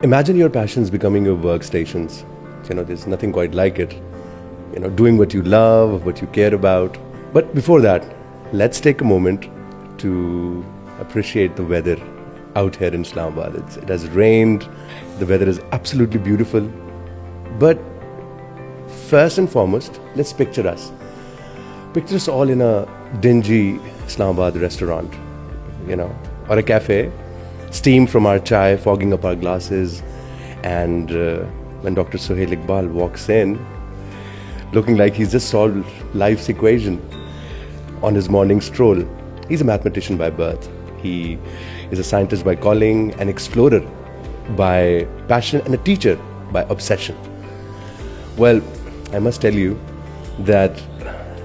Imagine your passions becoming your workstations. There's nothing quite like it. Doing what you love, what you care about. But before that, let's take a moment to appreciate the weather out here in Islamabad. It has rained, the weather is absolutely beautiful. But first and foremost, let's picture us. Picture us all in a dingy Islamabad restaurant, or a cafe, steam from our chai fogging up our glasses, and when Dr. Suhail Iqbal walks in, looking like he's just solved life's equation on his morning stroll. He's a mathematician by birth. He is a scientist by calling, an explorer by passion, and a teacher by obsession. Well, I must tell you that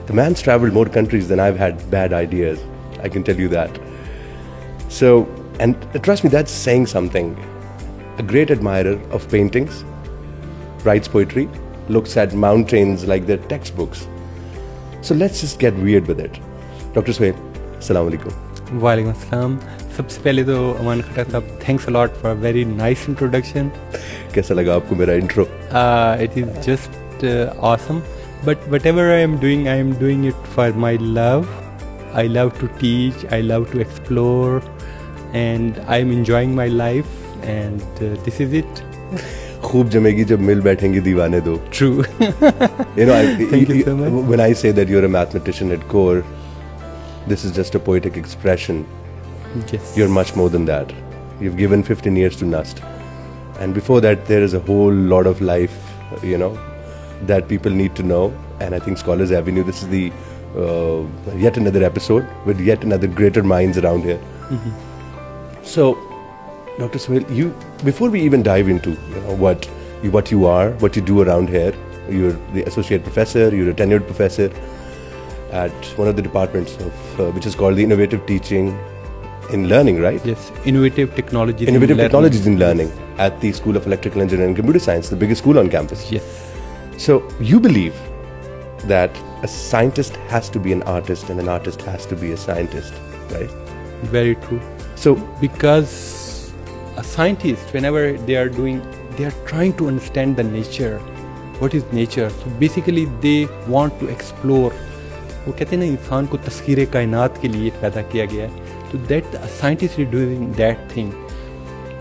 the man's traveled more countries than I've had bad ideas. I can tell you that. So, and trust me, that's saying something. A great admirer of paintings, writes poetry, looks at mountains like they're textbooks. So let's just get weird with it. Dr. Suhail, Assalamu alaikum. Walaikum assalam. सबसे पहले तो अमान खट्टर साहब, thanks a lot for a very nice introduction. कैसा लगा आपको मेरा intro? It is just awesome. But whatever I am doing it for my love. I love to teach, I love to explore, and I am enjoying my life, and this is it. खूब जमेगी जब मिल बैठेंगे दीवाने दो. True. Thank you so much. When I say that you're a mathematician at core, this is just a poetic expression. Yes. You're much more than that. You've given 15 years to NUST. And before that, there is a whole lot of life, that people need to know. And I think Scholars Avenue, this is the yet another episode with yet another greater minds around here. Mm-hmm. So, Dr. Suhail, before we even dive into what you are, what you do around here, you're the associate professor, you're a tenured professor at one of the departments of which is called the Innovative Teaching in Learning, right? Yes, Innovative Technologies in Learning at the School of Electrical Engineering and Computer Science, the biggest school on campus. Yes. So you believe that a scientist has to be an artist and an artist has to be a scientist, right? Very true. So because a scientist, whenever they are trying to understand the nature. What is nature? So basically they want to explore. वो कहते हैं ना, इंसान को तस्खीर कायनात के लिए पैदा किया गया है. So that a scientist is doing that thing,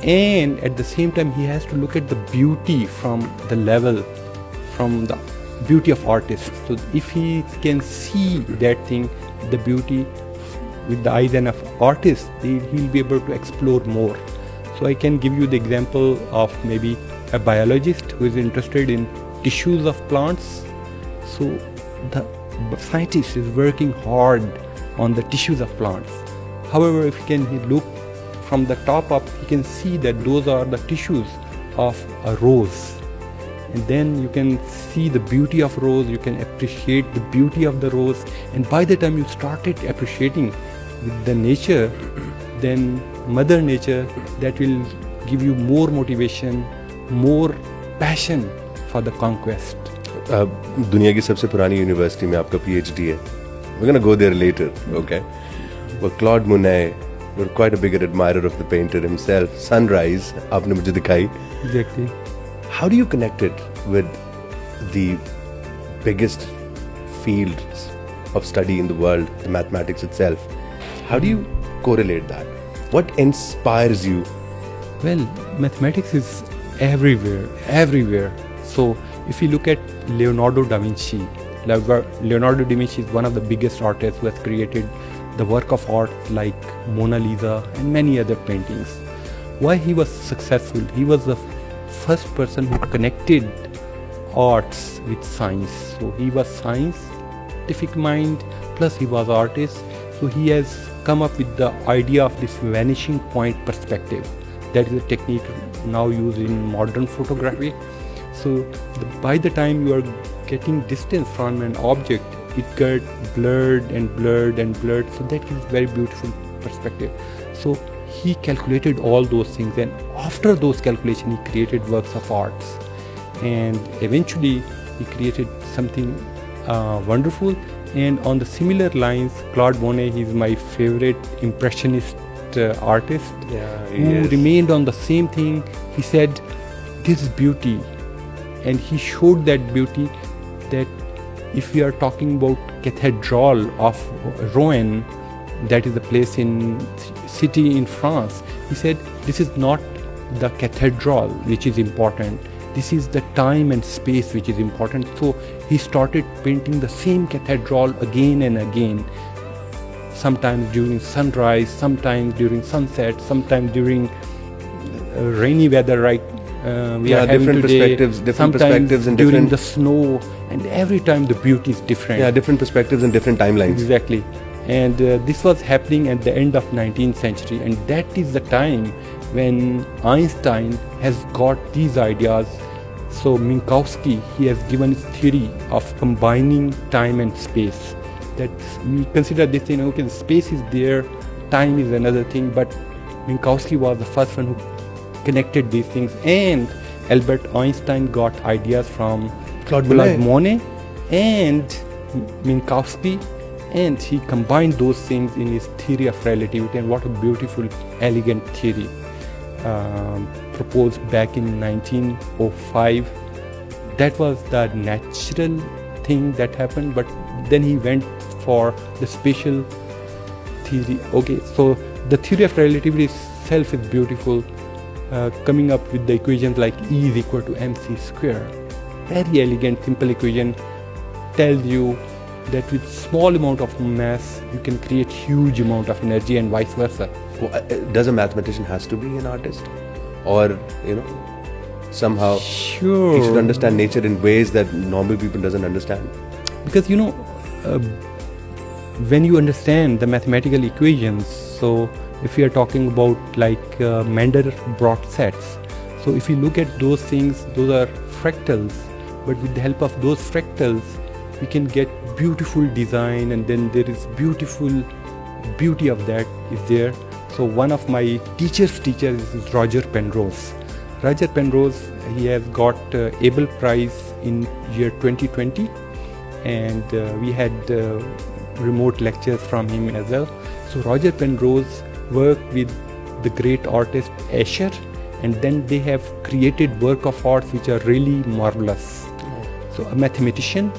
and at the same time he has to look at the beauty from the beauty of artists. So if he can see that thing, the beauty with the eyes and of artists, he'll be able to explore more. So I can give you the example of maybe a biologist who is interested in tissues of plants. So the scientist is working hard on the tissues of plants. However, if he can look from the top up, he can see that those are the tissues of a rose. And then you can see the beauty of rose, you can appreciate the beauty of the rose. And by the time you started appreciating the nature, then Mother Nature, that will give you more motivation, more passion for the conquest. दुनिया की सबसे पुरानी university में आपका PhD है. We're gonna go there later, okay? But Claude Monet, you're quite a bigger admirer of the painter himself. Sunrise, आपने मुझे दिखाई. Exactly. How do you connect it with the biggest fields of study in the world, the mathematics itself? How do you correlate that? What inspires you? Well, mathematics is everywhere. So if you look at Leonardo da Vinci, Leonardo da Vinci is one of the biggest artists who has created the work of art like Mona Lisa and many other paintings. Why he was successful? He was the first person who connected arts with science. So he was scientific mind, plus he was artist. So he has come up with the idea of this vanishing point perspective. That is a technique now used in modern photography. So by the time you are getting distance from an object, it gets blurred. So that is very beautiful perspective. So he calculated all those things, and after those calculations he created works of arts, and eventually he created something wonderful. And on the similar lines, Claude Monet, he is my favorite impressionist artist Yeah, he who is. remained on the same thing. He said, this beauty, and he showed that beauty, that if we are talking about Cathedral of Rouen, that is a place in city in France, he said, this is not the cathedral which is important, this is the time and space which is important. So he started painting the same cathedral again and again, sometimes during sunrise, sometimes during sunset, sometimes during rainy weather, right? We Yeah, are having different today, perspectives, different sometimes perspectives and during different- the snow, and every time the beauty is different. Yeah, different perspectives and different timelines. Exactly. And this was happening at the end of 19th century, and that is the time when Einstein has got these ideas. So Minkowski, he has given his theory of combining time and space. That we consider this thing, okay, the space is there, time is another thing, but Minkowski was the first one who connected these things, and Albert Einstein got ideas from Claude Monet and Minkowski, and he combined those things in his theory of relativity. And what a beautiful, elegant theory proposed back in 1905. That was the natural thing that happened, but then he went for the special theory. Okay, so the theory of relativity itself is beautiful, coming up with the equations like E is equal to mc square. Very elegant, simple equation, tells you that with small amount of mass you can create huge amount of energy, and vice versa. Does a mathematician has to be an artist, or somehow Sure. he should understand nature in ways that normal people doesn't understand? Because when you understand the mathematical equations, so if we are talking about like Mandelbrot sets, so if you look at those things, those are fractals, but with the help of those fractals we can get beautiful design, and then there is beauty of that is there. So one of my teachers is Roger Penrose. Roger Penrose, he has got Abel Prize in year 2020, and we had remote lectures from him as well. So Roger Penrose worked with the great artist Escher, and then they have created work of art which are really marvelous. So a mathematician,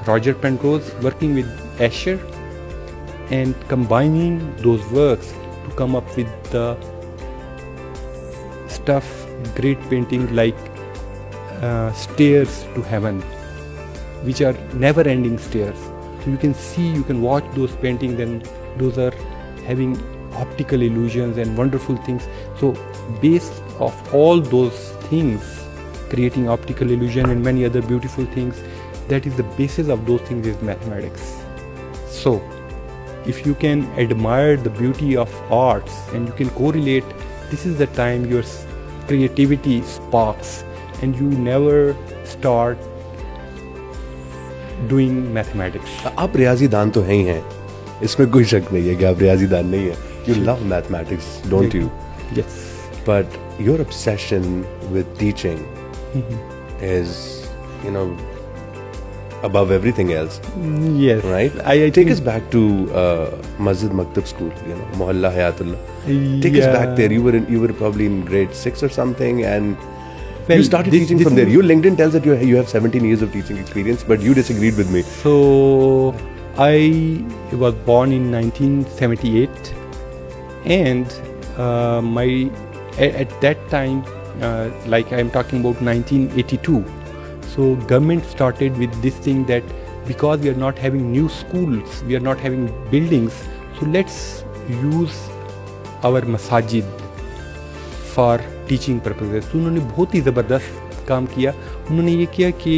Roger Penrose, working with Escher and combining those works to come up with the stuff, great painting like Stairs to Heaven, which are never-ending stairs. So you can see, you can watch those paintings, and those are having optical illusions and wonderful things. So based of all those things, creating optical illusion and many other beautiful things, that is the basis of those things is mathematics. So if you can admire the beauty of arts and you can correlate, this is the time your creativity sparks, and you never start doing mathematics. आप रियाजीदान तो हैं ही हैं, इसमें कोई शक नहीं है कि आप रियाजीदान नहीं हैं. You love mathematics, don't you? Yes. But your obsession with teaching is, above everything else, Yes. right? I Take think us back to Masjid Maktab School, Mohalla Hayatullah. Take us back there. You were probably in grade 6 or something, and Well, you started this- teaching this from there. is- Your LinkedIn tells that you have 17 years of teaching experience, but you disagreed with me. So I was born in 1978, and at that time, like I'm talking about 1982. So government started with this thing that because we are not having new schools, we are not having buildings, so let's use our masajid for teaching purposes. तो उन्होंने बहुत ही ज़बरदस्त काम किया. उन्होंने ये किया कि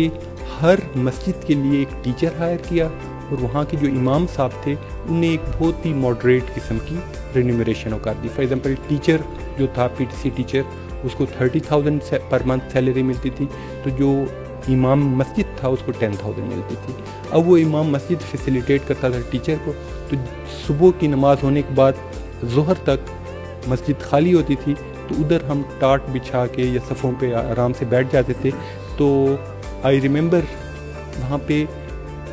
हर मस्जिद के लिए एक टीचर हायर किया, और वहाँ के जो इमाम साहब थे उन्हें एक बहुत ही मॉडरेट किस्म की रेन्यूमरेशन औकात दी. फॉर एग्जांपल टीचर जो था, पीटीसी टीचर, उसको 30,000 पर मंथ सैलरी मिलती थी, तो जो इमाम मस्जिद था उसको 10,000 मिलती थी. अब वो इमाम मस्जिद फैसिलिटेट करता था टीचर को, तो सुबह की नमाज़ होने के बाद ज़ोहर तक मस्जिद खाली होती थी, तो उधर हम टाट बिछा के या सफ़ों पे आराम से बैठ जाते थे. तो आई रिमेंबर वहाँ पे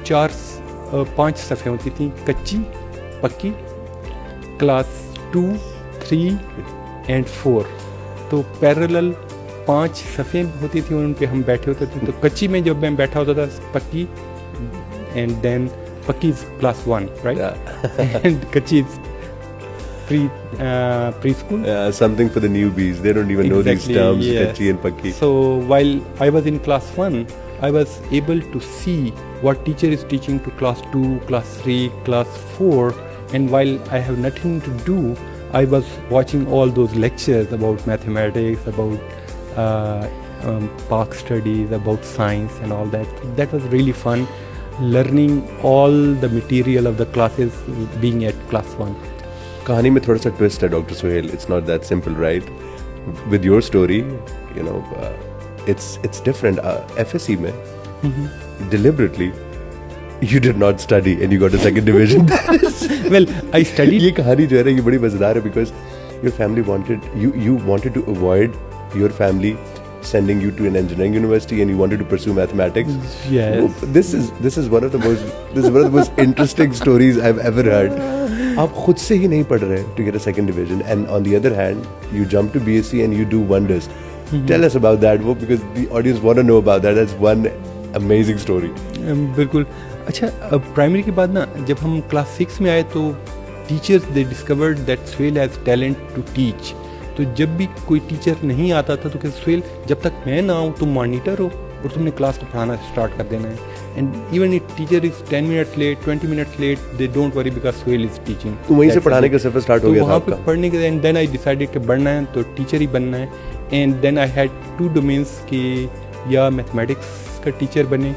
4-5 सफ़े होती थी, कच्ची, पक्की, क्लास 2, 3 and 4, तो पैरेलल 5 सफ़े होती थी, उन पे हम बैठे होते थे. तो कच्ची में जब मैं बैठा होता था, पक्की, एंड देन पक्की इज क्लास 1, राइट, एंड कच्ची is preschool. Something for the newbies. They don't even know these terms, yes. kachi and pakki. So while I was in class 1, I was able to see what teacher is teaching to class 2, class 3, class 4, and while I have nothing to do, I was watching all those lectures about mathematics, about park studies, about science and all that. That was really fun, learning all the material of the classes being at class 1. कहानी में थोड़ा सा twist है doctor Suhail. It's not that simple, right? With your story, you know, it's different. FSc में deliberately you did not study and you got a second division. Well, I studied. ये कहानी जो है ना, ये बड़ी मजेदार है because your family wanted you wanted to avoid your family sending you to an engineering university and you wanted to pursue mathematics. Yes. This is one of the most interesting stories I've ever heard. आप खुद से ही नहीं पढ़ रहे to get a second division, and on the other hand you jump to BSc and you do wonders. Tell us about that, because the audience want to know about that. That's one amazing story. बिल्कुल. अच्छा, primary के बाद ना, जब हम class 6 में आए तो teachers they discovered that Suhail has talent to teach. तो जब भी कोई टीचर नहीं आता था तो कहते, सुहेल जब तक मैं ना आऊँ तुम मॉनिटर हो और तुमने क्लास को पढ़ाना स्टार्ट कर देना है. And even if teacher is 10 minutes late, 20 minutes late, they don't worry because Suhail is teaching. तो वहीं से पढ़ाने का सफर स्टार्ट हो गया था वहाँ आपका? पे पढ़ने के, एंड देन आई डिसाइडेड कि बढ़ना है तो टीचर ही बनना है. And then I had 2 domains कि या मैथमेटिक्स का टीचर बने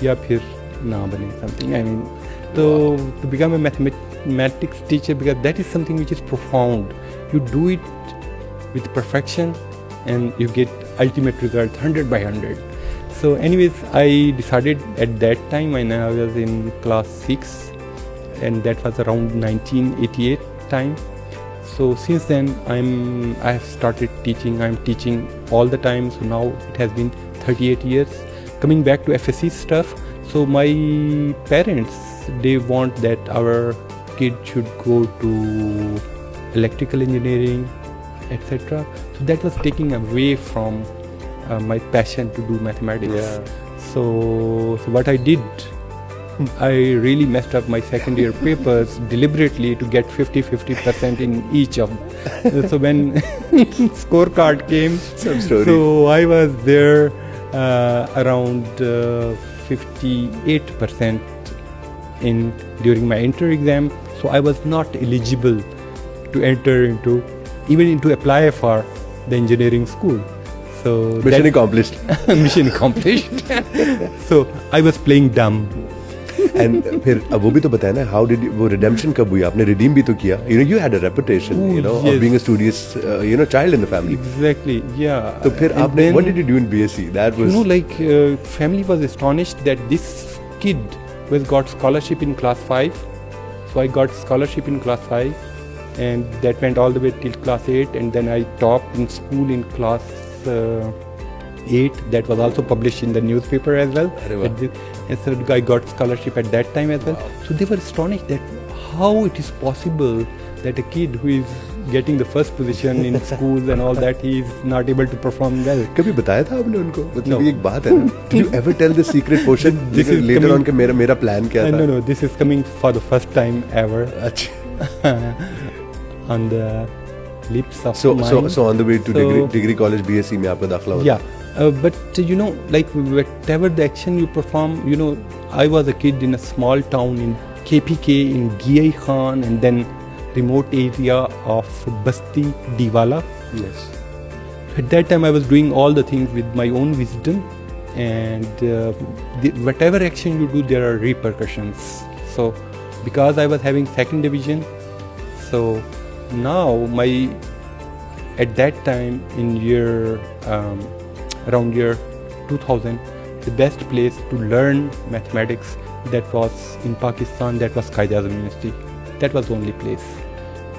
या फिर ना बने, something, I mean, to become a mathematics teacher, because that is something which is profound. You do it with perfection and you get ultimate result 100 by 100. So anyways, I decided at that time when I was in class 6, and that was around 1988 time. So since then I have started teaching. I'm teaching all the time. So now it has been 38 years. Coming back to FSC stuff, so my parents, they want that our kid should go to electrical engineering, etc. So that was taking away from my passion to do mathematics. Yeah. So what I did, I really messed up my second year papers deliberately to get 50% in each of them. So when scorecard came, Some story. so I was there around 58% during my inter exam. So I was not eligible to enter into apply for the engineering school. So Mission accomplished. mission accomplished. So I was playing dumb. And फिर अब वो भी तो बताया ना, how did वो redemption कब हुई? आपने redeem भी तो किया. You had a reputation, yes. of being a studious, child in the family. Exactly, yeah. तो फिर And आपने, then, what did you do in BSc? That was, family was astonished that this kid was got scholarship in class 5. So I got scholarship in class 5, and that went all the way till class 8, and then I topped in school in class 8. That was also published in the newspaper as well. And so I got scholarship at that time as well. Wow. So they were astonished that how it is possible that a kid who is getting the first position in schools and all that, he is not able to perform well. कभी बताया था आपने उनको? मतलब No. ये एक बात है ना. Did you ever tell the secret portion? This is later coming- on कि मेरा plan क्या था? No, this is coming for the first time ever अच्छा. on the lips of So mine. on the way to So- degree college BSc में आपका दाखला हुआ? Yeah, but like whatever the action you perform, I was a kid in a small town in KPK in Ghia Khan, and then remote area of Basti Diwala. Yes. At that time I was doing all the things with my own wisdom, and whatever action you do, there are repercussions. So because I was having second division, so now at that time in around year 2000, the best place to learn mathematics that was in Pakistan, that was Quaid Azam University. That was the only place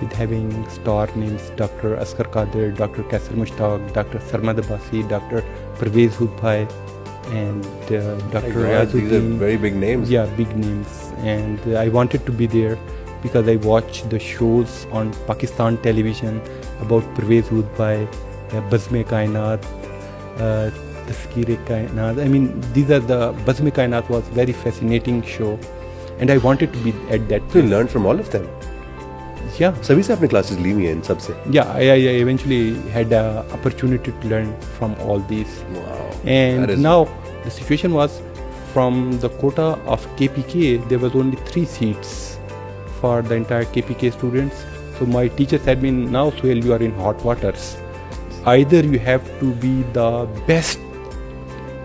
with having star names Dr. Asghar Qadir, Dr. Kaisar Mushtaq, Dr. Sarmad Abbasi, Dr. Parvez Hudbhai, and Dr. These are Riazuddin. very big names. Yeah, big names. And I wanted to be there. because I watch the shows on Pakistan television about Pervez Hoodbhai, Bazme Kainat, Taskeer-e-Kainat. I mean, these are the Bazme Kainat was very fascinating show, and I wanted to be at that. So you learned from all of them. Yeah. सभी से आपने classes ली हुई हैं इन सब से. Yeah, I eventually had an opportunity to learn from all these. Wow. And now the situation was, from the quota of KPK, there was only 3 seats for the entire KPK students. So my teacher said me, now Suhail, you are in hot waters. Either you have to be the best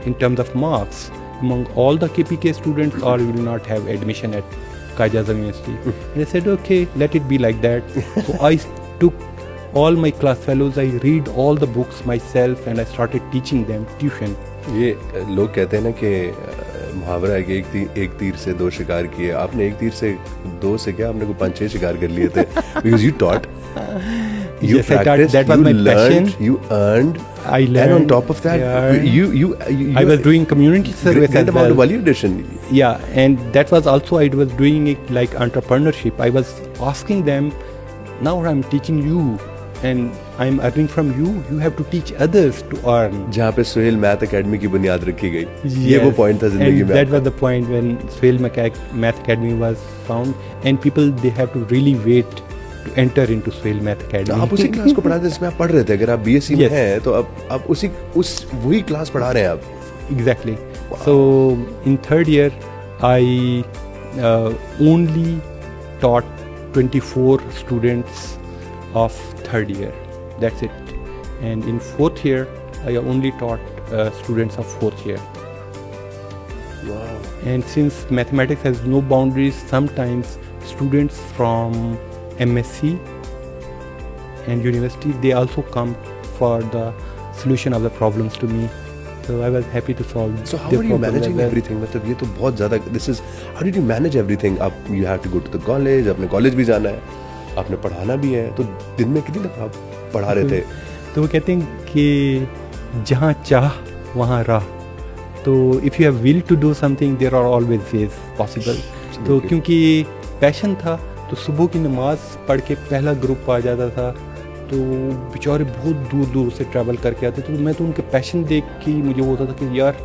in terms of marks among all the KPK students, or you will not have admission at Qaid Azam University. And I said, okay, let it be like that. So I took all my class fellows, I read all the books myself, and I started teaching them tuition. ये लोग कहते हैं ना कि मुहावरा है कि एक तीर से 2 शिकार किए. आपने एक तीर से 2 से क्या, आपने को 5-6 शिकार कर लिए थे. Because you taught, you Yes, I taught. practiced, That was you my learned, passion. you earned, I learned. and on top of that, Yeah. you I was doing community service great as amount well. of validation. Yeah, and that was also, I was doing it like entrepreneurship. I was asking them, now I'm teaching you and I'm earning from you. You have to teach others to earn. जहाँ पे Suhail math academy की बुनियाद रखी गई. ये वो point था जिंदगी and में. that was the point when Suhail Math Academy was found, and people, they have to really wait to enter into Suhail Math Academy. आप उसी क्लास को पढ़ाते जिसमें आप पढ़ रहे थे. अगर आप बीएससी में Yes. हैं तो आप वही क्लास पढ़ा रहे हैं आप. Exactly. So in 3rd year, I only taught 24 students of 3rd year. That's it. And in 4th year, I only taught students of 4th year. Wow. And since mathematics has no boundaries, sometimes students from MSc and university, they also come for the solution of the problems to me. So I was happy to solve. So how their are you problems managing as well. everything? मतलब ये तो बहुत ज़्यादा. This is, how did you manage everything? आप you have to go to the college. आपने college भी जाना है. आपने पढ़ाना भी है. तो दिन में कितनी दफ़ा आप पढ़ा रहे थे? तो वो कहते हैं कि जहाँ चाह वहाँ राह. तो if you have will to do something, there are always ways possible. तो क्योंकि पैशन था, तो सुबह की नमाज पढ़ के पहला ग्रुप आ जाता था. तो बेचारे बहुत दूर दूर से ट्रैवल करके आते. तो मैं तो उनके पैशन देख के मुझे वो होता था कि यार,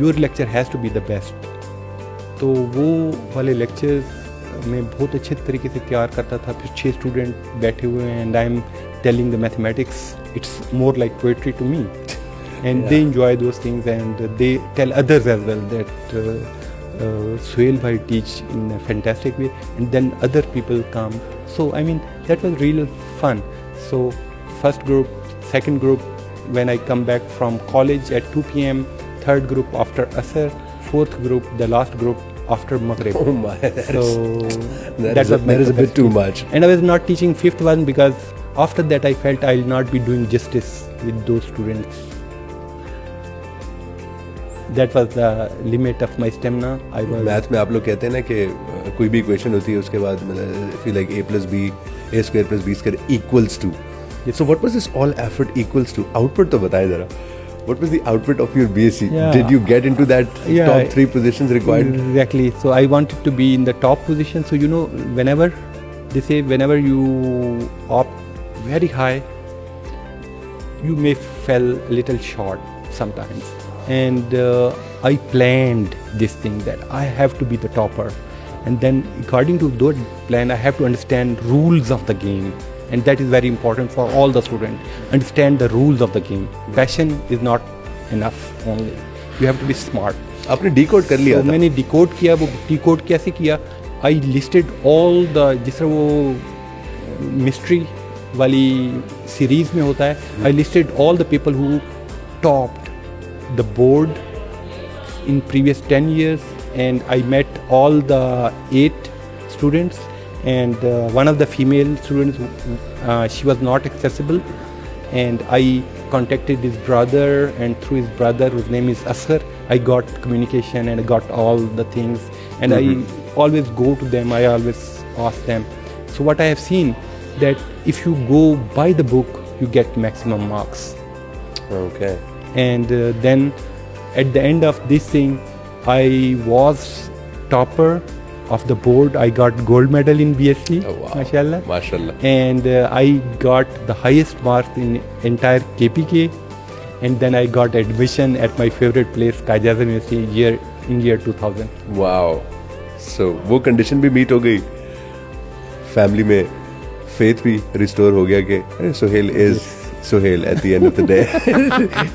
your lecture has to be the best. तो वो वाले लेक्चर मैं बहुत अच्छे तरीके से तैयार करता था. फिर 6 स्टूडेंट बैठे हुए हैं, and I am telling the mathematics. It's more like poetry to me, and they enjoy those things, and they tell others as well that Suhail bhai teach in a fantastic way, and then other people come. So I mean, that was real fun. So first group, second group when I come back from college at 2 p.m, third group after Asr, fourth group, the last group after Maghrib. Oh my, that is a bit too much. And I was not teaching 5th one because after that I felt I will not be doing justice with those students. That was the limit of my stamina. I was math में आप लोग कहते हैं ना कि कोई भी equation होती है उसके बाद मतलब like a plus b, a square plus b square equals to. So what was this all effort equals to? Output तो बताएं जरा. What was the output of your BSc? Yeah. Did you get into that top 3 positions required? Exactly. So I wanted to be in the top position. So you know, whenever they say whenever you opt very high, you may fall a little short sometimes. And I planned this thing that I have to be the topper, and then according to that plan I have to understand rules of the game, and that is very important for all the students. Understand the rules of the game. Passion is not enough only, you have to be smart. आपने decode कर लिया So था. मैंने decode किया. वो decode कैसे किया? I listed all the, जिस तरह वो mystery वाली series में होता है, I listed all the people who topped the board in previous 10 years, and I met all the 8 students, and one of the female students, she was not accessible, and I contacted his brother, and through his brother, whose name is Asghar, I got communication and I got all the things, and I always go to them, I always ask them. So what I have seen, that if you go by the book, you get maximum marks. Okay. And then at the end of this thing, I was topper of the board. I got gold medal in BSc, Oh, wow. mashallah. MashaAllah. And I got the highest marks in entire KPK. And then I got admission at my favorite place, Qaid Azam University, in year 2000. Wow. So वो condition भी meet हो गई. Family में faith भी restore हो गया कि Sohail is Sohail at the end of the day.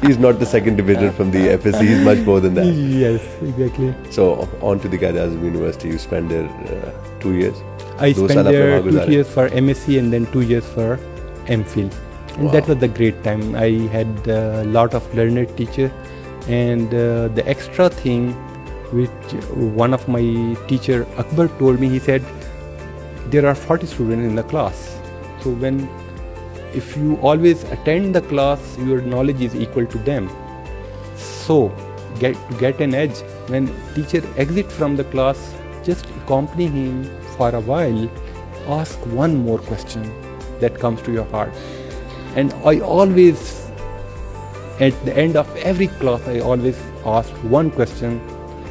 He's not the second division from the FSC. He's much more than that. Yes, exactly. So on to the Qaid Azam University. You spent there 2 years. I दो spent साल आपने there वहाँ 2 गुजारे. years for MSc and then 2 years for MPhil. And that Wow. was a great time. I had a lot of learned teacher, and the extra thing which one of my teacher Akbar told me, he said there are 40 students in the class. So if you always attend the class, your knowledge is equal to them. So to get an edge, when teacher exit from the class, just accompany him for a while, ask one more question that comes to your heart. And I always, at the end of every class, I always ask one question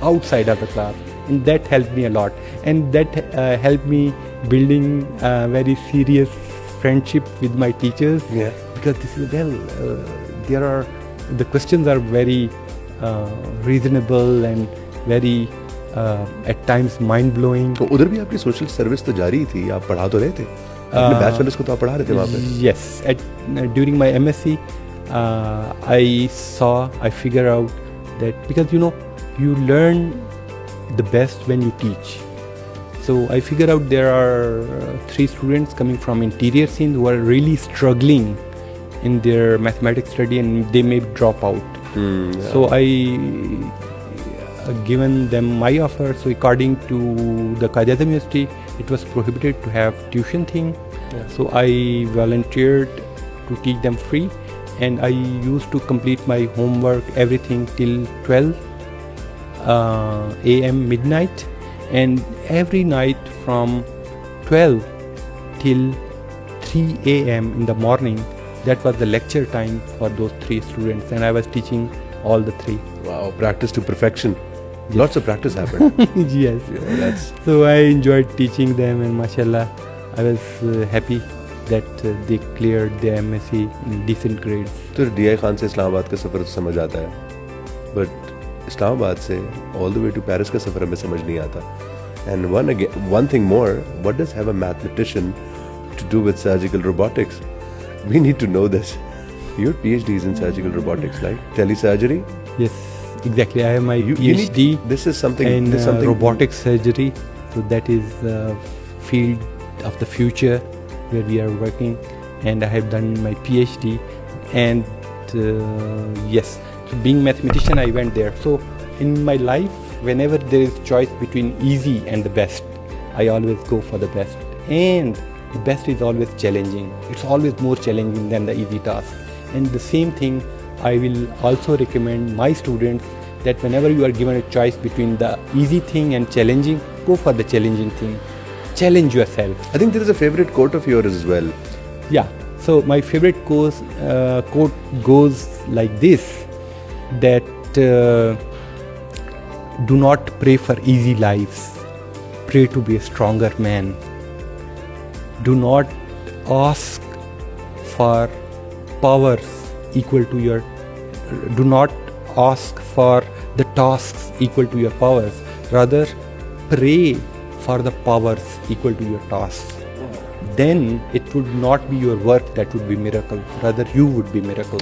outside of the class, and that helped me a lot. And that helped me building a very serious friendship with my teachers. Yeah. Because this is the questions are very reasonable and very at times mind blowing. तो उधर भी आपकी social service तो जारी थी. आप पढ़ा तो रहे थे. अपने बैचलर्स को तो आप पढ़ा रहे थे वहाँ पे. Yes, during my MSc, I figure out that because you learn the best when you teach. So I figure out there are 3 students coming from interior scene who are really struggling in their mathematics study, and they may drop out. Yeah. So I given them my offer. So according to the Qaid Azam University, it was prohibited to have tuition thing. Yeah. So I volunteered to teach them free, and I used to complete my homework, everything till 12 a.m. midnight, and every night from 12 till 3 a.m. in the morning, that was the lecture time for those 3 students, and I was teaching all the 3. Wow, practice to perfection. Lots of practice happened. Yes. That's So I enjoyed teaching them, and mashallah, I was happy that they cleared their MSc in decent grades. तो DI Khan से इस्लामाबाद का सफ़र तो समझ आता है, but Islamabad से all the way to Paris का सफ़र हमें समझ नहीं आता. And one thing more, what does have a mathematician to do with surgical robotics? We need to know this. Your PhD is in surgical robotics, right? Telesurgery? Yes, exactly. I have my You PhD this is something. in This is something robotic surgery. So that is the field of the future where we are working, and I have done my PhD. And yes, so being mathematician, I went there. So in my life, whenever there is choice between easy and the best, I always go for the best. And the best is always challenging. It's always more challenging than the easy task. And the same thing I will also recommend my students, that whenever you are given a choice between the easy thing and challenging, go for the challenging thing. Challenge yourself. I think there is a favorite quote of yours as well. Yeah. So my favorite quote goes like this: that do not pray for easy lives. Pray to be a stronger man. Do not ask for powers equal to your. Do not ask for the tasks equal to your powers. Rather, pray for the powers equal to your tasks. Then it would not be your work that would be miracle. Rather, you would be miracle.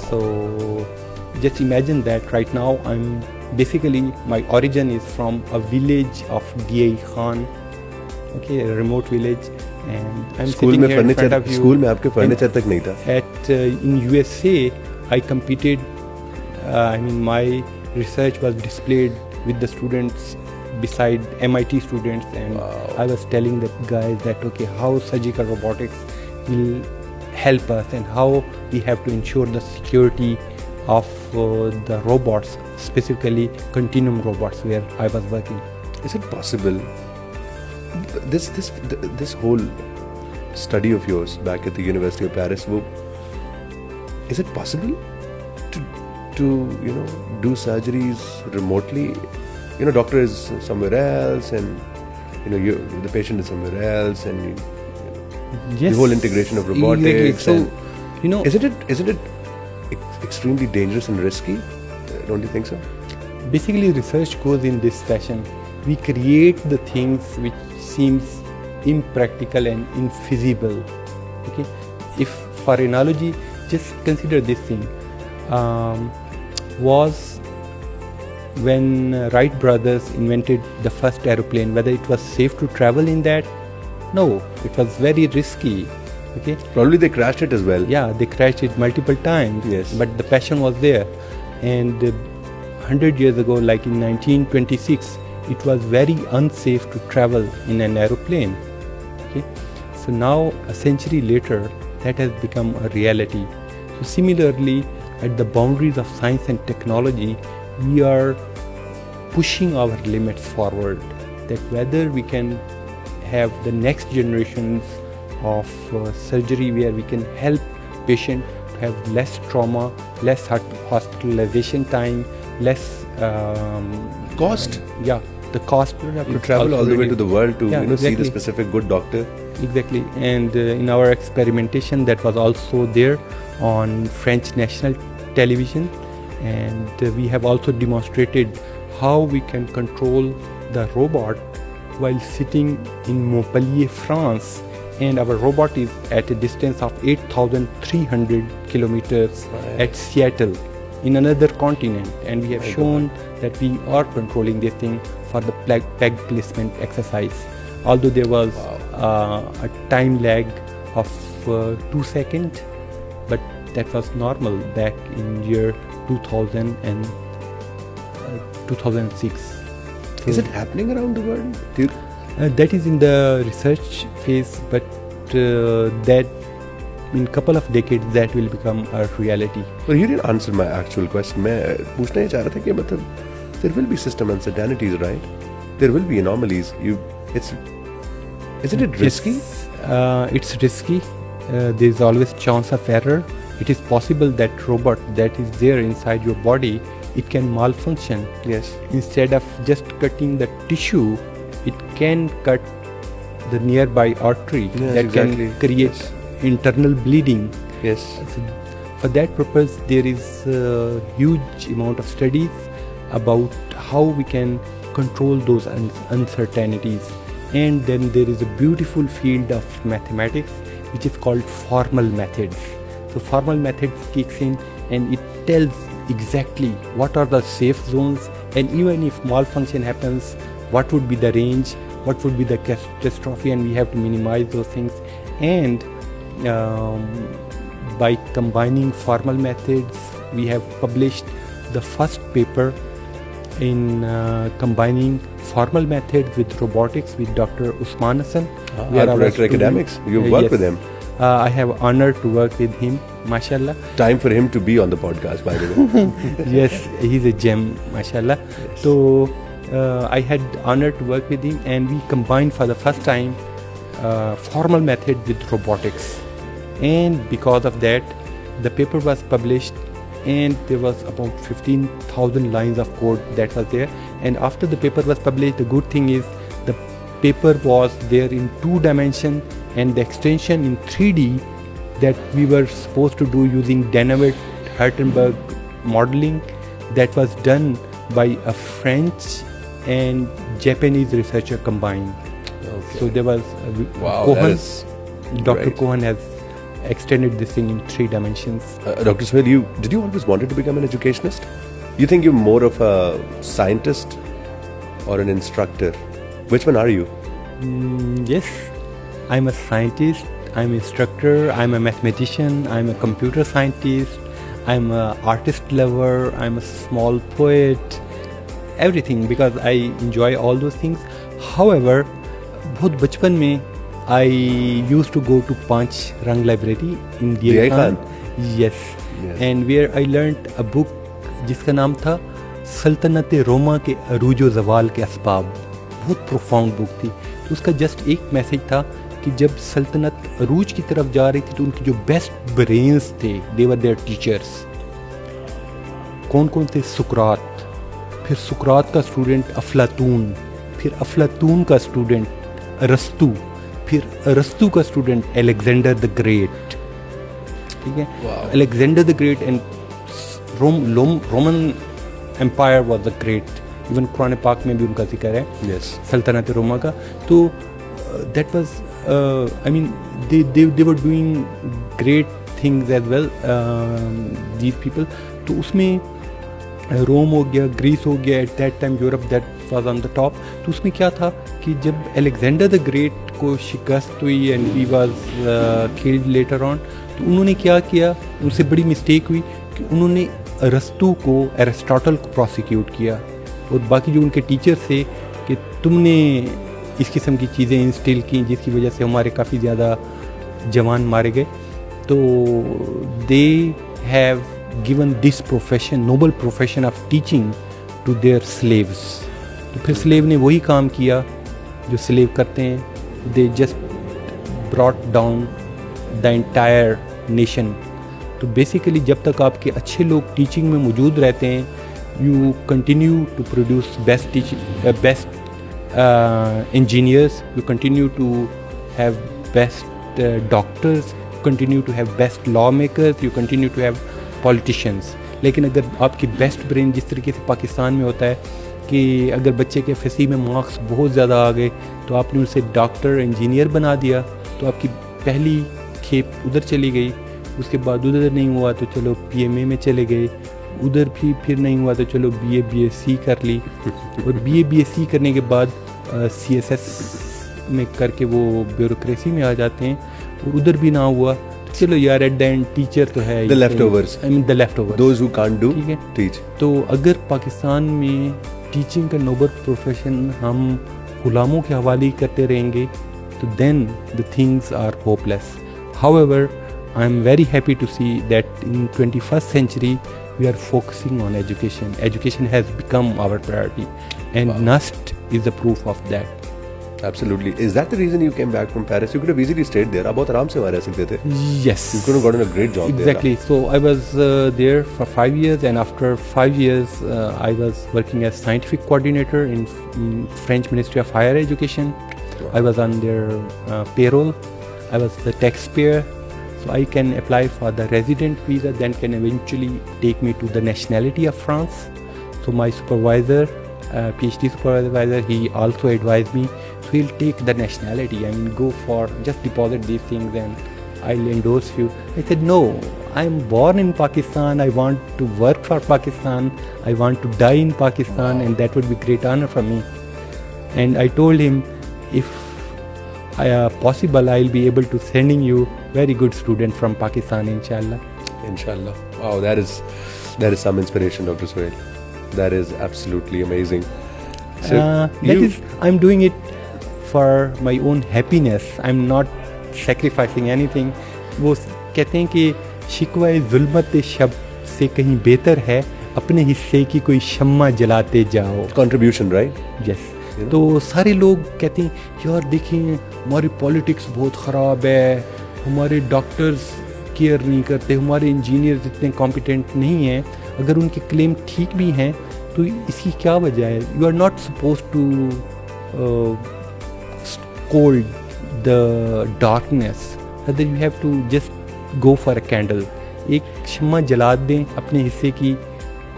So just imagine that right now my origin is from a village of DI Khan, okay, a remote village, and I'm school sitting में here in front of furniture you. School में आपके And furniture तक नहीं था. in USA, I competed. My research was displayed with the students beside MIT students, and Wow. I was telling the guys that how surgical robotics will help us, and how we have to ensure the security of the robots, specifically continuum robots, where I was working. Is it possible? This whole study of yours back at the University of Paris, is it possible to do surgeries remotely? Doctor is somewhere else, and the patient is somewhere else, and Yes. the whole integration of robotics. Exactly. So, Isn't it extremely dangerous and risky? Don't you think so? basically research goes in this fashion. We create the things which seems impractical and infeasible. Okay, if for analogy, just consider this thing. Was when Wright brothers invented the first aeroplane, whether it was safe to travel in that? No, it was very risky. Okay, Probably they crashed it as well. yeah, they crashed it multiple times. Yes. But the passion was there. And 100 years ago, like in 1926, it was very unsafe to travel in an aeroplane. Okay. So now, a century later, that has become a reality. So similarly, at the boundaries of science and technology, we are pushing our limits forward. That whether we can have the next generations of surgery where we can help patient to have less trauma, less hospitalization time, less Cost. Yeah, the cost You have to travel all the way to the world to Yeah, see the exactly. specific good doctor. Exactly, and in our experimentation that was also there on French national television, and we have also demonstrated how we can control the robot while sitting in Montpellier, France, and our robot is at a distance of 8,300 kilometers Right. at Seattle in another continent, and we have shown that we are controlling this thing for the peg placement exercise. Although there was a time lag of 2 seconds, but that was normal back in year 2000 and 2006. Is it happening around the world? That is in the research phase, but that in couple of decades that will become a reality. Well, you didn't answer my actual question. मैं पूछना ही चाह रहा था कि मतलब there will be system uncertainties, right? There will be anomalies. Isn't it risky? It's risky. There is always chance of error. It is possible that robot that is there inside your body, it can malfunction. Yes. Instead of just cutting the tissue, it can cut the nearby artery Yes, that exactly. can create internal bleeding. Yes. So for that purpose, there is a huge amount of studies about how we can control those uncertainties. And then there is a beautiful field of mathematics which is called formal methods. So formal methods kicks in and it tells exactly what are the safe zones, and even if malfunction happens, what would be the range, what would be the catastrophe, and we have to minimize those things. And by combining formal methods, we have published the first paper in combining formal methods with robotics with Dr. Usman Hassan. Our director academics. You've worked with him. I have honor to work with him, mashallah. Time for him to be on the podcast, by the way. Yes, he's a gem, mashallah. Yes. So I had honor to work with him, and we combined for the first time formal method with robotics. And because of that, the paper was published, and there was about 15,000 lines of code that was there. And after the paper was published, the good thing is the paper was there in 2 dimensions, and the extension in 3D that we were supposed to do using Danavet-Hertenberg modeling, that was done by a French and Japanese researcher combined. Okay. So there was Wow, Cohen, that is Dr. great. Cohen has extended this thing in 3 dimensions. Dr. Sohail, did you always wanted to become an educationist? You think you're more of a scientist or an instructor? Which one are you? Yes, I'm a scientist, I'm an instructor, I'm a mathematician, I'm a computer scientist, I'm an artist lover, I'm a small poet, everything, because I enjoy all those things. However, बहुत बचपन में I used to go to Panch Rang Library in DI Khan. Yes. Yes. And where I learned a book जिसका नाम था सल्तनत रोमा के अरूज व ज़वाल के असबाब. बहुत प्रोफाउंड बुक थी. तो उसका जस्ट एक मैसेज था कि जब सल्तनत अरूज की तरफ जा रही थी तो उनके जो बेस्ट ब्रेन्स थे, दे वर देयर टीचर्स. कौन कौन थे? सुकरात, फिर सुकरात का स्टूडेंट अफलातून, फिर अफलातून का स्टूडेंट अरस्तु, फिर अरस्तु का स्टूडेंट अलेक्जेंडर द ग्रेट, ठीक है। Alexander the great and Roman empire was the great, even Quran पाक में भी उनका जिक्र है, सल्तनत रोमा का। तो that was I mean they were doing great things as well these people. तो उसमें रोम हो गया, ग्रीस हो गया, at that time Europe that was on the top. तो उसमें क्या था कि जब अलेक्जेंडर द ग्रेट को शिकस्त हुई and he was killed later on, तो उन्होंने क्या किया, उनसे बड़ी मिस्टेक हुई कि उन्होंने अरस्तु को, एरिस्टोटल को प्रोसिक्यूट किया और बाकी जो उनके टीचर थे कि तुमने इस किस्म की चीज़ें इंस्टिल की जिसकी वजह से हमारे काफ़ी ज़्यादा जवान मारे गए। तो they have given this profession, noble profession of teaching to their slaves. तो फिर स्लेव ने वही काम किया जो स्लेव करते हैं, they just brought down the entire nation. तो बेसिकली जब तक आपके अच्छे लोग टीचिंग में मौजूद रहते हैं, you continue to produce best engineers, you continue to have best doctors, you continue to have best lawmakers, you continue to have politicians। लेकिन अगर आपकी बेस्ट ब्रेन जिस तरीके से पाकिस्तान में होता है कि अगर बच्चे के एफएससी में मार्क्स बहुत ज़्यादा आ गए तो आपने उसे डॉक्टर इंजीनियर बना दिया, तो आपकी पहली खेप उधर चली गई। उसके बाद उधर नहीं हुआ तो चलो पीएमए में चले गए, उधर भी फिर नहीं हुआ तो चलो बीए बीएससी कर ली और बीए बीएससी करने के बाद सीएसएस में करके वो ब्यूरोक्रेसी में आ जाते हैं और उधर भी ना हुआ तो चलो यार एट द एंड टीचर तो है, the leftovers, I mean the leftovers, those who can't do, ठीक है, टीच। तो अगर पाकिस्तान में टीचिंग का नोबल प्रोफेशन हम गुलामों के हवाले करते रहेंगे तो then the things are hopeless. However I am very happy to see that in 21st century we are focusing on education. Education has become our priority and NUST is the proof of that. Absolutely. Is that the reason you came back from Paris? You could have easily stayed there. आप बहुत आराम से वहाँ रह सकते थे. Yes. You could have gotten a great job exactly. there. So I was there for 5 years and after 5 years I was working as scientific coordinator in French Ministry of Higher Education. Wow. I was on their payroll. I was the taxpayer. So I can apply for the resident visa, then can eventually take me to the nationality of France. So my supervisor, PhD supervisor, he also advised me, so he'll take the nationality. I mean, go for, just deposit these things and I'll endorse you. I said, no, I'm born in Pakistan. I want to work for Pakistan. I want to die in Pakistan. Wow. And that would be great honor for me. And I told him, if possible, I'll be able to sending you very good student from Pakistan, inshallah. Inshallah. Wow, that is some inspiration, Dr. Suhail. That is absolutely amazing. So I'm doing it for my own happiness. I'm not sacrificing anything. वो कहते हैं कि शिकवा जुल्मत शब से कहीं बेहतर है अपने हिस्से की कोई शम्मा जलाते जाओ। Contribution, right? Yes. तो सारे लोग कहते हैं यार देखिए हमारी पॉलिटिक्स बहुत ख़राब है, हमारे डॉक्टर्स केयर नहीं करते, हमारे इंजीनियर्स इतने कॉम्पिटेंट नहीं हैं। अगर उनके क्लेम ठीक भी हैं तो इसकी क्या वजह है? You are not suppose to cold the darkness, other you have to just go for a candle. एक शम्मा जला दें, अपने हिस्से की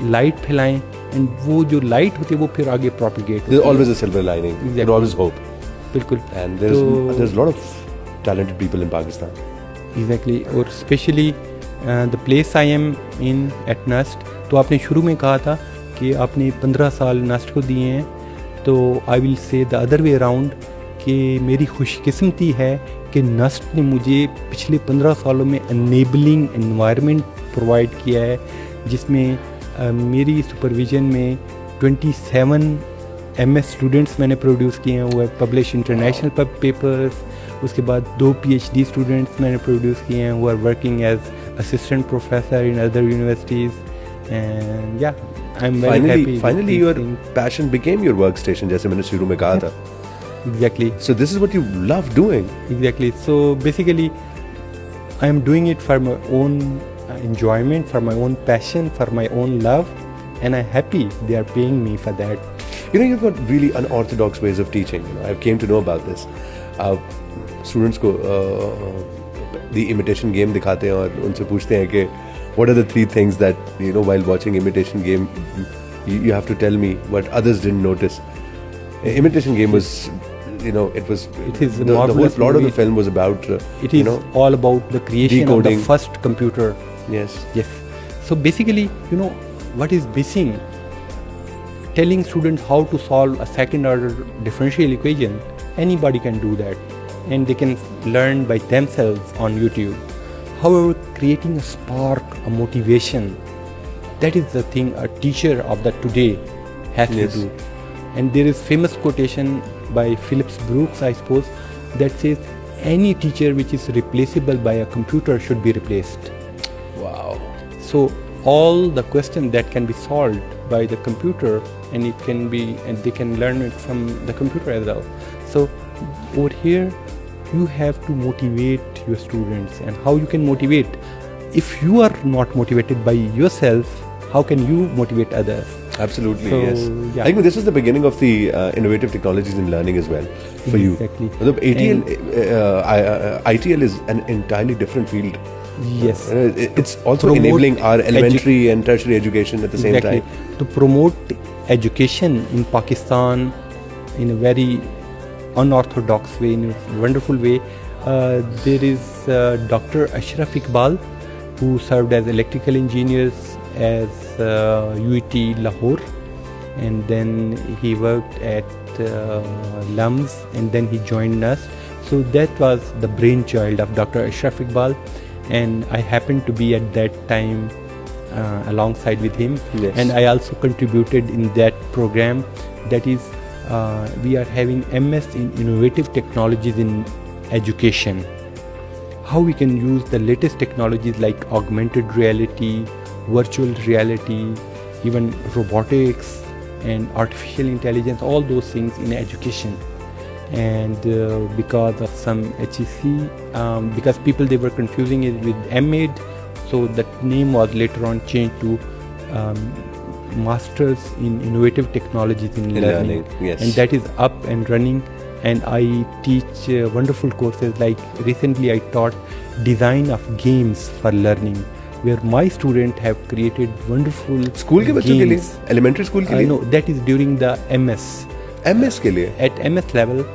लाइट फैलाएं एंड वो जो लाइट होती है वो फिर आगे प्रोपिगेट होती है। There's always a silver lining. Exactly. There's always hope. बिल्कुल। And there's a lot of talented people in Pakistan. Exactly. और specially the place I am in at NUST. तो आपने शुरू में कहा था कि आपने 15 साल नस्ट को दिए हैं, तो I will say the other way around कि मेरी खुशकिस्मती है कि नस्ट ने मुझे पिछले 15 सालों में एनेबलिंग एनवायरनमेंट प्रोवाइड किया है जिसमें मेरी सुपरविज़न में 27 MS स्टूडेंट्स मैंने प्रोड्यूस किए हैं, वो है पब्लिश इंटरनेशनल पेपर्स। उसके बाद 2 PhD स्टूडेंट्स मैंने प्रोड्यूस किए हैं, वो are working as assistant professor in other universities. And या I am very happy. Finally your passion became your work station, जैसे मैंने शुरू में कहा था। Exactly. So this is what you love doing. Exactly. So basically, I am doing it for my own enjoyment, for my own passion, for my own love, and I'm happy they are paying me for that. You know, you've got really unorthodox ways of teaching. You know, I came to know about this. Students को the imitation game दिखाते हैं और उनसे पूछते हैं कि what are the 3 things that, you know, while watching imitation game you have to tell me what others didn't notice. Imitation game was, you know, it is the whole plot of the film was about it is all about the creation decoding. of the first computer. Yes. So basically, you know, what is missing, telling students how to solve a second order differential equation, anybody can do that and they can learn by themselves on YouTube. However, creating a spark, a motivation, that is the thing a teacher of the today has to do. And there is famous quotation by Phillips Brooks, I suppose, that says any teacher which is replaceable by a computer should be replaced. Wow. So all the questions that can be solved by the computer, and it can be, and they can learn it from the computer as well. So over here, you have to motivate your students. And how you can motivate? If you are not motivated by yourself, how can you motivate others? Absolutely, So, yes. yeah. I think this is the beginning of the innovative technologies in learning as well for Exactly. you. The ITL is an entirely different field. Yes. It's also promote enabling our elementary and tertiary education at the same Exactly. time. To promote education in Pakistan in a very unorthodox way, in a wonderful way, there is Dr. Ashraf Iqbal, who served as electrical engineers as UET Lahore, and then he worked at LUMS, and then he joined us. So that was the brainchild of Dr. Ashraf Iqbal, and I happened to be at that time alongside with him. Yes. And I also contributed in that program. That is, we are having MS in innovative technologies in education. How we can use the latest technologies like augmented reality, virtual reality, even robotics and artificial intelligence, all those things in education. And because of some HEC, because people, they were confusing it with MEd, so that name was later on changed to Masters in Innovative Technologies in Learning. Yes. And that is up and running. And I teach wonderful courses, like recently I taught design of games for learning, where my students have created wonderful School के बच्चों के लिए, games. elementary school के लिए, No, that is during the MS. MS के लिए. At MS level,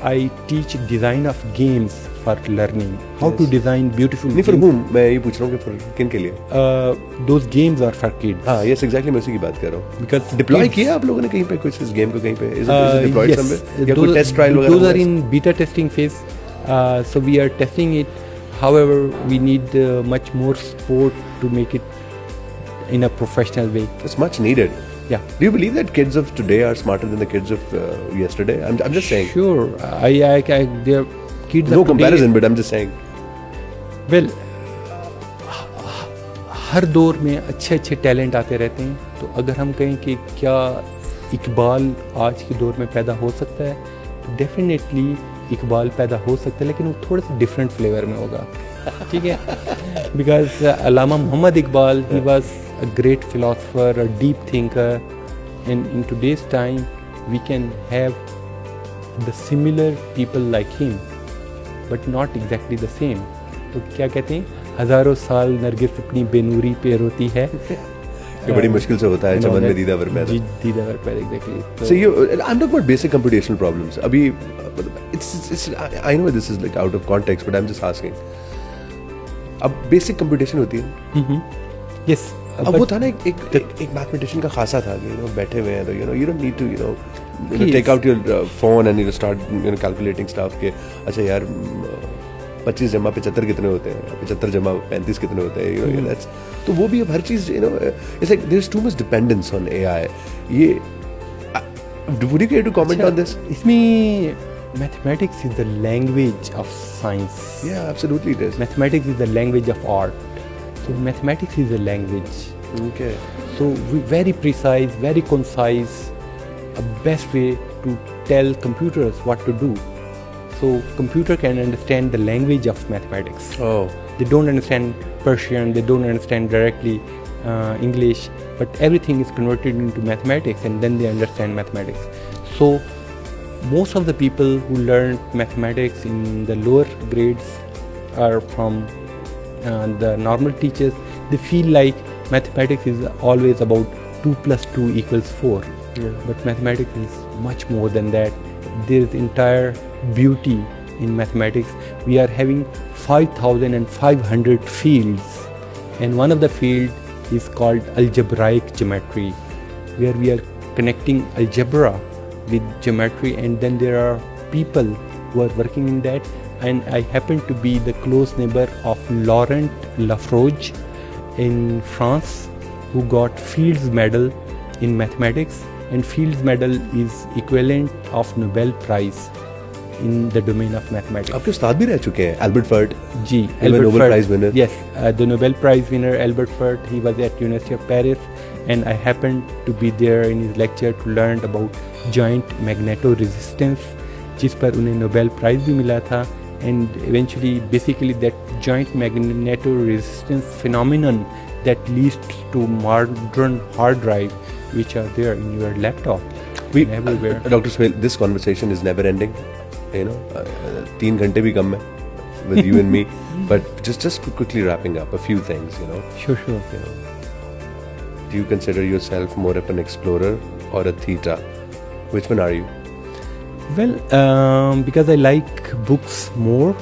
I teach design of games for learning. How to Yes. design beautiful नहीं, for games. whom? मैं ये पूछ रहा हूँ कि for किन के लिए? Those games are for kids. हाँ, yes, exactly, मैं उसी की बात कर रहा हूँ. Because Deploy kids- किया आप लोगों ने कहीं पे कुछ इस गेम को कहीं पे? Is it deployed yes. somewhere? या कोई test trial वगैरह Those हुआ are है? in beta testing phase. So we are testing it. However, we need much more support to make it in a professional way. It's much needed. Yeah. Do you believe that kids of today are smarter than the kids of yesterday? I'm just saying. Sure. Their kids. No of today- comparison, but I'm just saying. Well, हर दौर में अच्छे अच्छे talent आते रहते हैं. तो अगर हम कहें कि क्या इकबाल आज के दौर में पैदा हो सकता है, तो डेफिनेटली इकबाल पैदा हो सकता है, लेकिन वो थोड़ा सा डिफरेंट फ्लेवर में होगा. ठीक है. Because Allama Mohammad Iqbal, he was a great philosopher, a deep thinker, and in today's time we can have the similar people like him, but not exactly the same. तो क्या कहते हैं, हजारों साल नरगिस अपनी बेनूरी पे रोती है. ये बड़ी मुश्किल से होता है चमन में दीदावर पैदा. जी, दीदावर पैदा, exactly. So I'm talking about basic computational problems. अभी it's I know this is like out of context, but I'm just asking. अब basic computation होती है. यस. अब वो था ना एक mathematician का खासा था कि बैठे हुए हैं तो you don't need to take out your phone and start calculating stuff के अच्छा यार 25 जमा 75 कितने होते हैं, 75 जमा 35 कितने होते हैं, that's तो वो भी अब हर चीज it's like there's too much dependence on AI. ये would you care to comment on this? इसमें mathematics is the language of science. Yeah, absolutely it is. Mathematics is the language of art. So mathematics is a language. Okay. So very precise, very concise, a best way to tell computers what to do. So computer can understand the language of mathematics. Oh. They don't understand Persian, they don't understand directly English, but everything is converted into mathematics, and then they understand mathematics. So most of the people who learn mathematics in the lower grades are from the normal teachers. They feel like mathematics is always about 2 plus 2 equals 4. Yeah. But mathematics is much more than that. There is entire beauty in mathematics. We are having 5,500 fields, and one of the field is called algebraic geometry, where we are connecting algebra with geometry, and then there are people who are working in that. And I happen to be the close neighbor of Laurent Lafroge in France, who got Fields Medal in mathematics, and Fields Medal is equivalent of Nobel Prize in the domain of mathematics. आपके उस्ताद भी रह चुके हैं, Albert Fert. G. Albert Nobel Prize winner. Yes, the Nobel Prize winner Albert Fert. He was at University of Paris, and I happened to be there in his lecture to learn about joint magnetoresistance, जिस पर उन्हें Nobel Prize भी मिला था. And eventually, basically, that joint magnetoresistance phenomenon that leads to modern hard drive, which are there in your laptop and everywhere. Dr. Suhail, this conversation is never ending. You know, 3 घंटे भी कम है with you and me. But just quickly wrapping up a few things. You know, Sure. you know, do you consider yourself more of an explorer or a theta? Which one are you? Well, because I like books more.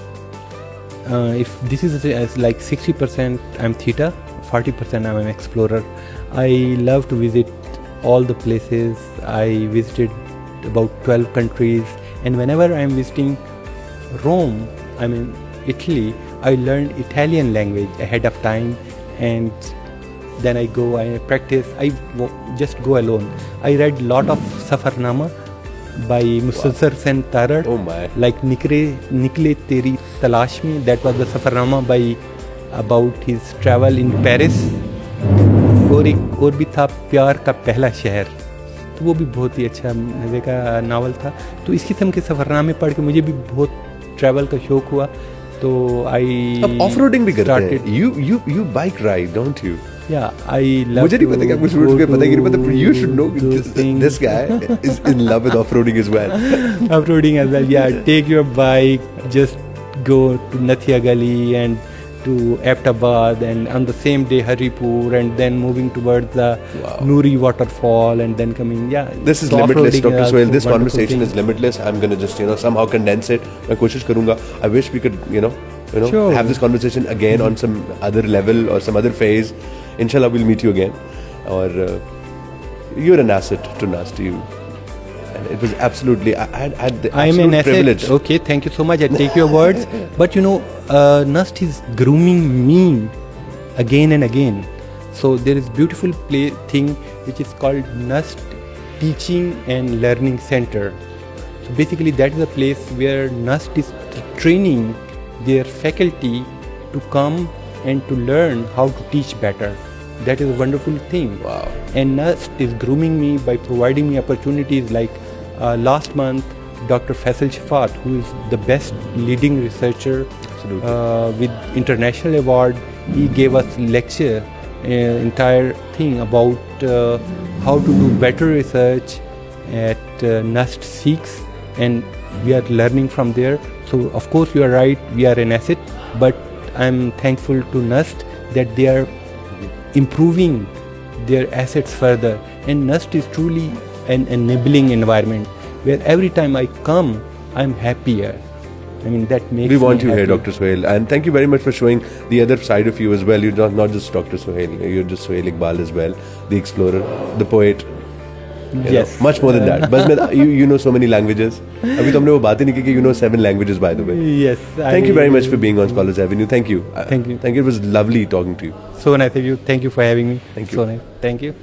If this is as like 60% I'm theta, 40% I'm an explorer. I love to visit all the places. I visited about 12 countries, and whenever I'm visiting Rome, I'm in Italy, I learn Italian language ahead of time, and then I go, I practice. I just go alone. I read a lot of Safarnama by Musassar Sen Tarar. Oh my. Like Nikle Teri Talash Mein, that was the Safarnama by about his travel in Paris. और एक और भी था प्यार का पहला शहर, तो वो भी बहुत ही अच्छा मज़े का नावल था. तो इस किस्म के सफ़रनामे पढ़ के मुझे भी बहुत ट्रैवल का शौक़ हुआ. तो आई अब ऑफ-रोडिंग भी करते हैं. You bike ride, don't you? Yeah, I love. मुझे नहीं पता कि आपको शुरू से पता कि नहीं पता, but you should know this guy is in love with off-roading as well. Off-roading as well, yeah. Take your bike, just go to Nathia Gali and to Aptabad, and on the same day Haripur, and then moving towards the Nuri waterfall, and then coming. Yeah, This is so limitless, off-roading Dr. is Suhail. also This wonderful conversation thing. is limitless. I'm gonna just somehow condense it. मैं कोशिश करूँगा. I wish we could Sure. have this conversation again on some other level or some other phase. Inshallah, we'll meet you again. Or you're an asset to NUST. And it was absolutely. I had the I'm absolute an asset. privilege. Okay, thank you so much. I take your words. But NUST is grooming me again and again. So there is beautiful thing which is called NUST Teaching and Learning Center. So basically that is a place where NUST is training their faculty to come and to learn how to teach better. That is a wonderful thing. Wow. And NUST is grooming me by providing me opportunities like last month, Dr. Faisal Shafat, who is the best leading researcher with international award, he gave us lecture, entire thing about how to do better research at NUST Seeks, and we are learning from there. So of course you are right, we are an asset, but I'm thankful to NUST that they are improving their assets further, and NUST is truly an enabling environment where every time I come I'm happier. I mean, that makes We want me you here, happy. Dr. Suhail, and thank you very much for showing the other side of you as well. You're not just Dr. Suhail, you're just Suhail Iqbal as well, the explorer, the poet. Yes. Much more than that. But you know so many languages. अभी तो हमने वो बात ही नहीं की कि you know 7 languages, by the way. Yes. Thank you very much for being on Scholars Avenue. Thank you. Thank you. Thank you. It was lovely talking to you. So nice of you. Thank you for having me. Thank you. So nice. Thank you.